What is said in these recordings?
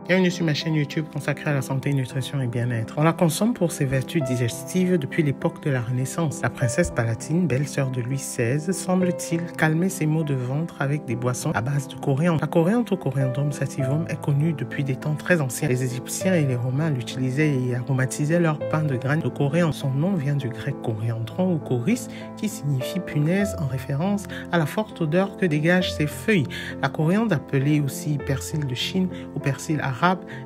Bienvenue sur ma chaîne YouTube consacrée à la santé, nutrition et bien-être. On la consomme pour ses vertus digestives depuis l'époque de la Renaissance. La princesse Palatine, belle-sœur de Louis XVI, semble-t-il calmer ses maux de ventre avec des boissons à base de coriandre. La coriandre, Coriandrum sativum, est connue depuis des temps très anciens. Les Égyptiens et les Romains l'utilisaient et aromatisaient leur pain de graines de coriandre. Son nom vient du grec coriandron ou coris, qui signifie punaise en référence à la forte odeur que dégagent ses feuilles. La coriandre, appelée aussi persil de Chine ou persil arabe,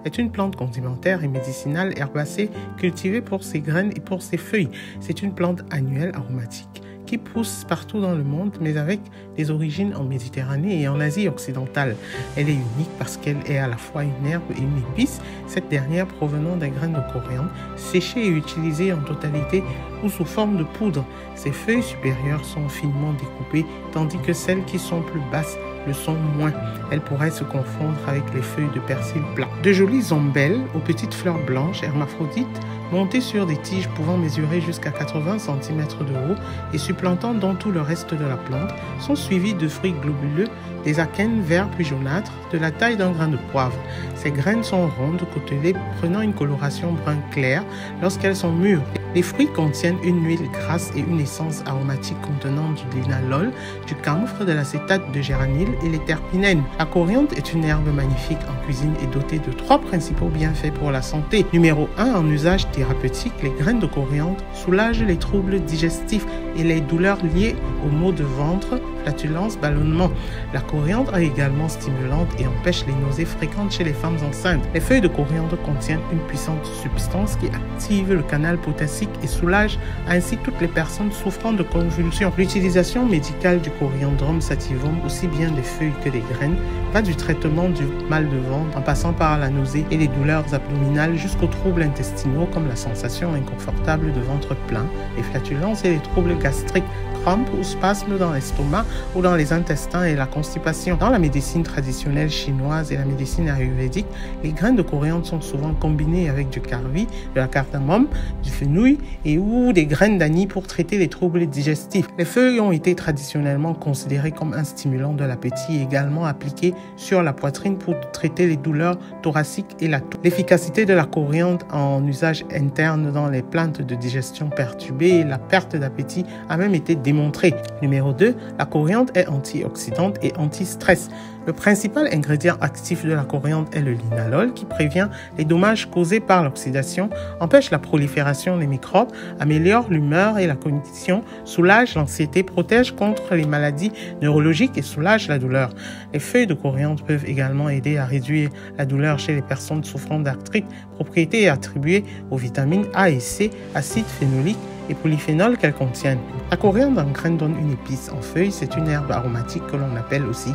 est une plante condimentaire et médicinale herbacée cultivée pour ses graines et pour ses feuilles. C'est une plante annuelle aromatique qui pousse partout dans le monde, mais avec des origines en Méditerranée et en Asie occidentale. Elle est unique parce qu'elle est à la fois une herbe et une épice, cette dernière provenant des graines de coriandre, séchées et utilisées en totalité ou sous forme de poudre. Ses feuilles supérieures sont finement découpées, tandis que celles qui sont plus basses le sont moins. Elles pourraient se confondre avec les feuilles de persil plat. De jolies ombelles aux petites fleurs blanches hermaphrodites montées sur des tiges pouvant mesurer jusqu'à 80 cm de haut et supplantant dans tout le reste de la plante sont suivies de fruits globuleux, des akènes verts puis jaunâtres, de la taille d'un grain de poivre. Ces graines sont rondes, côtelées, prenant une coloration brun clair lorsqu'elles sont mûres. Les fruits contiennent une huile grasse et une essence aromatique contenant du linalol, du camphre, de l'acétate de géranil et les terpinènes. La coriandre est une herbe magnifique en cuisine et dotée de 3 principaux bienfaits pour la santé. Numéro 1, en usage thérapeutique, les graines de coriandre soulagent les troubles digestifs et les douleurs liées aux maux de ventre, flatulence, ballonnement. La coriandre est également stimulante et empêche les nausées fréquentes chez les femmes enceintes. Les feuilles de coriandre contiennent une puissante substance qui active le canal potassique et soulage ainsi toutes les personnes souffrant de convulsions. L'utilisation médicale du Coriandrum sativum, aussi bien des feuilles que des graines, va du traitement du mal de ventre en passant par la nausée et les douleurs abdominales jusqu'aux troubles intestinaux comme la sensation inconfortable de ventre plein, les flatulences et les troubles gastriques, crampes ou spasmes dans l'estomac ou dans les intestins et la constipation. Dans la médecine traditionnelle chinoise et la médecine ayurvédique, les graines de coriandre sont souvent combinées avec du carvi, de la cardamome, du fenouil et ou des graines d'anis pour traiter les troubles digestifs. Les feuilles ont été traditionnellement considérées comme un stimulant de l'appétit et également appliquées sur la poitrine pour traiter les douleurs thoraciques et la toux. L'efficacité de la coriandre en usage interne dans les plaintes de digestion perturbée et la perte d'appétit a même été démontrée. Numéro 2, la coriandre est antioxydante et anti-stress. Le principal ingrédient actif de la coriandre est le linalol qui prévient les dommages causés par l'oxydation, empêche la prolifération des microbes, améliore l'humeur et la cognition, soulage l'anxiété, protège contre les maladies neurologiques et soulage la douleur. Les feuilles de coriandre peuvent également aider à réduire la douleur chez les personnes souffrant d'arthrite, propriétés attribuées aux vitamines A et C, acides phénoliques et polyphénols qu'elles contiennent. La coriandre en graines donne une épice en feuilles, c'est une herbe aromatique que l'on appelle aussi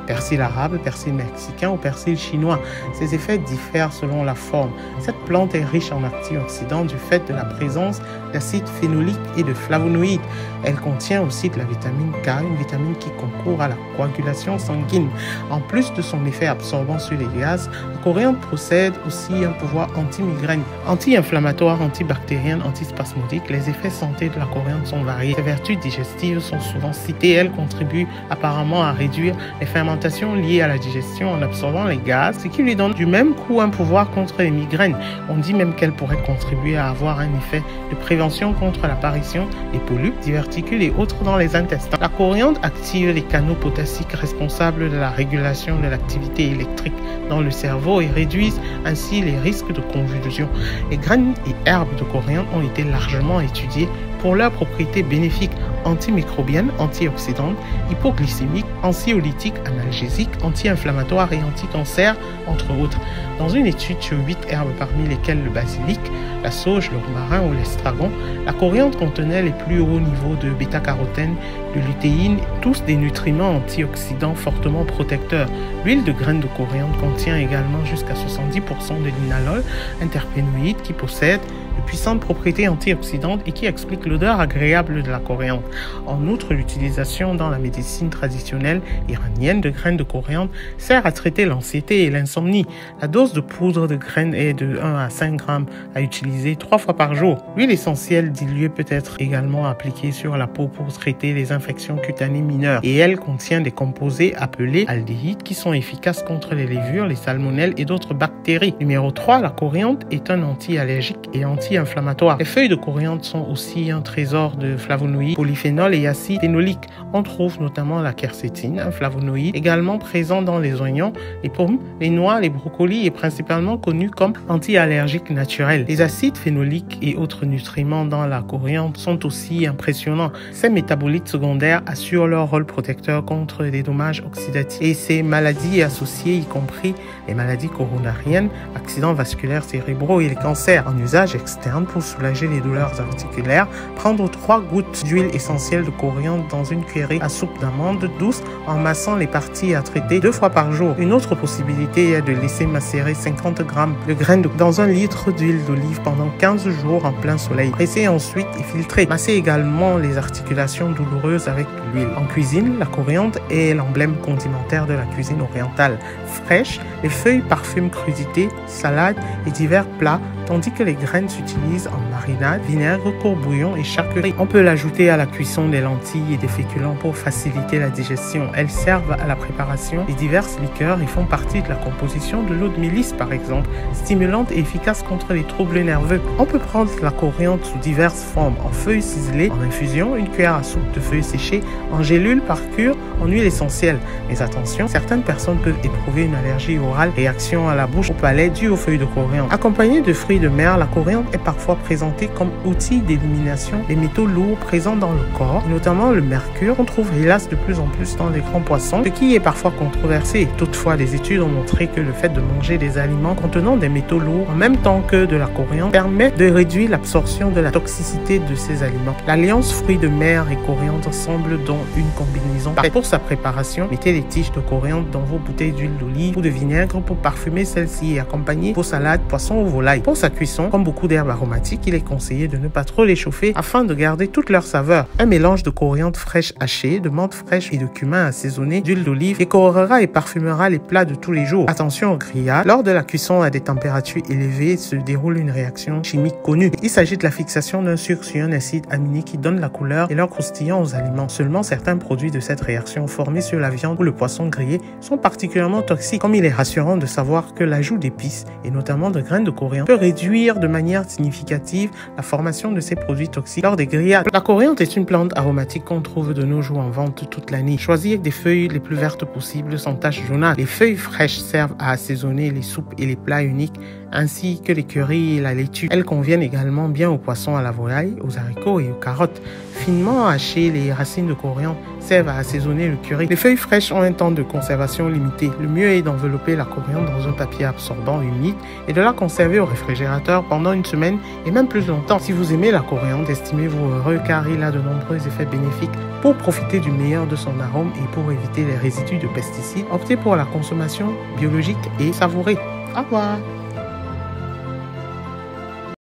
persil arabe, persil mexicain ou persil chinois. Ces effets diffèrent selon la forme. Cette plante est riche en antioxydants du fait de la présence d'acides phénoliques et de flavonoïdes. Elle contient aussi de la vitamine K, une vitamine qui concourt à la coagulation sanguine. En plus de son effet absorbant sur les gaz, la coriandre possède aussi un pouvoir anti-migraine, anti-inflammatoire, antibactérien, antispasmodique. Les effets santé de la coriandre sont variés. Ses vertus digestives sont souvent citées. Elle contribue apparemment à réduire les fermentations liées à la digestion en absorbant les gaz, ce qui lui donne du même coup un pouvoir contre les migraines. On dit même qu'elle pourrait contribuer à avoir un effet de prévention contre l'apparition des polypes, diverticules et autres dans les intestins. La coriandre active les canaux potassiques responsables de la régulation de l'activité électrique dans le cerveau et réduisent ainsi les risques de convulsions. Les graines et herbes de coriandre ont été largement étudiées pour leurs propriétés bénéfiques antimicrobiennes, antioxydantes, hypoglycémiques, anxiolytiques, analgésiques, anti-inflammatoires et anti-cancer, entre autres. Dans une étude sur 8 herbes parmi lesquelles le basilic, la sauge, le romarin ou l'estragon, la coriandre contenait les plus hauts niveaux de bêta-carotène, de lutéine, tous des nutriments antioxydants fortement protecteurs. L'huile de graines de coriandre contient également jusqu'à 70% de linalol, un terpénoïde qui possède de puissantes propriétés antioxydantes et qui explique l'odeur agréable de la coriandre. En outre, l'utilisation dans la médecine traditionnelle iranienne de graines de coriandre sert à traiter l'anxiété et l'insomnie. La dose de poudre de graines est de 1 à 5 grammes à utiliser 3 fois par jour. L'huile essentielle diluée peut être également appliquée sur la peau pour traiter les infections cutanées mineures et elle contient des composés appelés aldéhydes qui sont efficaces contre les lévures, les salmonelles et d'autres bactéries. Numéro 3, la coriandre est un anti-allergique et anti-inflammatoire. Les feuilles de coriandre sont aussi un trésor de flavonoïdes, polyphénols et acides phénoliques. On trouve notamment la quercétine, un flavonoïde également présent dans les oignons, les pommes, les noix, les brocolis et principalement connu comme anti-allergique naturel. Les acides phénoliques et autres nutriments dans la coriandre sont aussi impressionnants. Ces métabolites secondaires assurent leur rôle protecteur contre les dommages oxydatifs et ces maladies associées, y compris les maladies coronariennes, accidents vasculaires cérébraux et les cancers. En usage externe pour soulager les douleurs articulaires, prendre 3 gouttes d'huile essentielle de coriandre dans une cuillerée à soupe d'amande douce en massant les parties à traiter 2 fois par jour. Une autre possibilité est de laisser macérer 50 grammes de graines dans 1 litre d'huile d'olive pendant 15 jours en plein soleil. Presser ensuite et filtrer. Masser également les articulations douloureuses avec de l'huile. En cuisine, la coriandre est l'emblème condimentaire de la cuisine orientale. Fraîche, les feuilles parfument crudités, salades et divers plats, tandis que les graines s'utilisent en marinade, vinaigre, courbouillon et charcuterie. On peut l'ajouter à la cuisson des lentilles et des féculents pour faciliter la digestion. Elles servent à la préparation des diverses liqueurs et font partie de la composition de l'eau de mélisse par exemple, stimulante et efficace contre les troubles nerveux. On peut prendre la coriandre sous diverses formes, en feuilles ciselées, en infusion, une cuillère à soupe de feuilles séchées, en gélule par cure, en huile essentielle. Mais attention, certaines personnes peuvent éprouver une allergie orale, réaction à la bouche, au palais due aux feuilles de coriandre. Accompagnée de fruits de mer, la coriandre est parfois présentée comme outil d'élimination des métaux lourds présents dans le corps, notamment le mercure. On trouve hélas de plus en plus dans les grands poissons, ce qui est parfois controversé. Toutefois, les études ont montré que le fait de manger des aliments contenant des métaux lourds en même temps que de la coriandre permet de réduire l'absorption de la toxicité de ces aliments. L'alliance fruits de mer et coriandre semble donc une combinaison parfaite. Pour sa préparation, mettez les tiges de coriandre dans vos bouteilles d'huile d'olive ou de vinaigre pour parfumer celles-ci et accompagner vos salades, poissons ou volailles. Pour sa cuisson, comme beaucoup d'herbes aromatiques, il est conseillé de ne pas trop les chauffer afin de garder toute leur saveur. Un mélange de coriandre fraîche hachée, de menthe fraîche et de cumin assaisonné d'huile d'olive décorera et parfumera les plats de tous les jours. Attention au grillage. Lors de la cuisson à des températures élevées se déroule une réaction chimique connue. Il s'agit de la fixation d'un sucre sur un acide aminé qui donne la couleur et leur croustillant aux aliments. Seulement certains produits de cette réaction formés sur la viande ou le poisson grillé sont particulièrement toxiques. Comme il est rassurant de savoir que l'ajout d'épices et notamment de graines de coriandre peut réduire de manière significative la formation de ces produits toxiques lors des grillades. La coriandre est une plante aromatique qu'on trouve de nos jours en vente toute l'année. Choisir des feuilles les plus vertes possibles sans taches jaunâtres. Les feuilles fraîches servent à assaisonner les soupes et les plats uniques ainsi que les currys et la laitue. Elles conviennent également bien aux poissons, à la volaille, aux haricots et aux carottes. Finement hachées, les racines de coriandre servent à assaisonner le curry. Les feuilles fraîches ont un temps de conservation limité. Le mieux est d'envelopper la coriandre dans un papier absorbant humide et de la conserver au réfrigérateur pendant 1 semaine et même plus longtemps. Si vous aimez la coriandre, estimez-vous heureux car il a de nombreux effets bénéfiques. Pour profiter du meilleur de son arôme et pour éviter les résidus de pesticides, optez pour la consommation biologique et savourée. Au revoir.